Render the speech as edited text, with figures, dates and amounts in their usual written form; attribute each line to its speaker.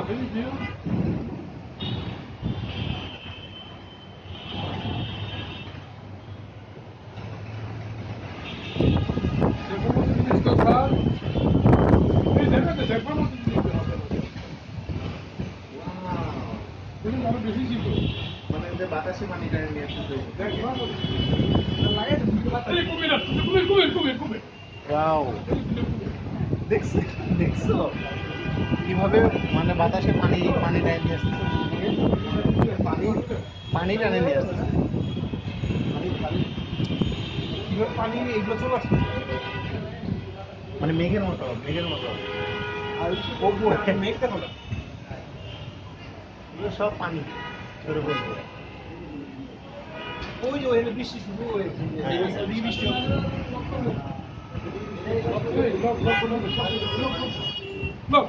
Speaker 1: Really do? Segundo ministro total. এই জায়গাতে দেখবার মতো জিনিস হবে। কিন্তু আরো বেশি ছিল।
Speaker 2: মানে যে বাতাসে পানি টানে নিয়ে আসতে
Speaker 1: দেখবার মতো। লাগাই এই কুমির।
Speaker 2: ওয়াও দেখছো দেখছো কিভাবে মানে বাতাসে পানি পানি টানে নিয়ে আসতেছে পানি টানে নিয়ে আসতেছে
Speaker 1: কিভাবে পানি এগুলো চলে আসছে।
Speaker 2: মানে মেঘের মতো
Speaker 1: আর মেঘ দেখো না।
Speaker 2: এগুলো সব পানি ছোট বলবো
Speaker 1: ওই যে ওখানে বৃষ্টি শুরু হয়েছে বৃষ্টি হচ্ছে লোক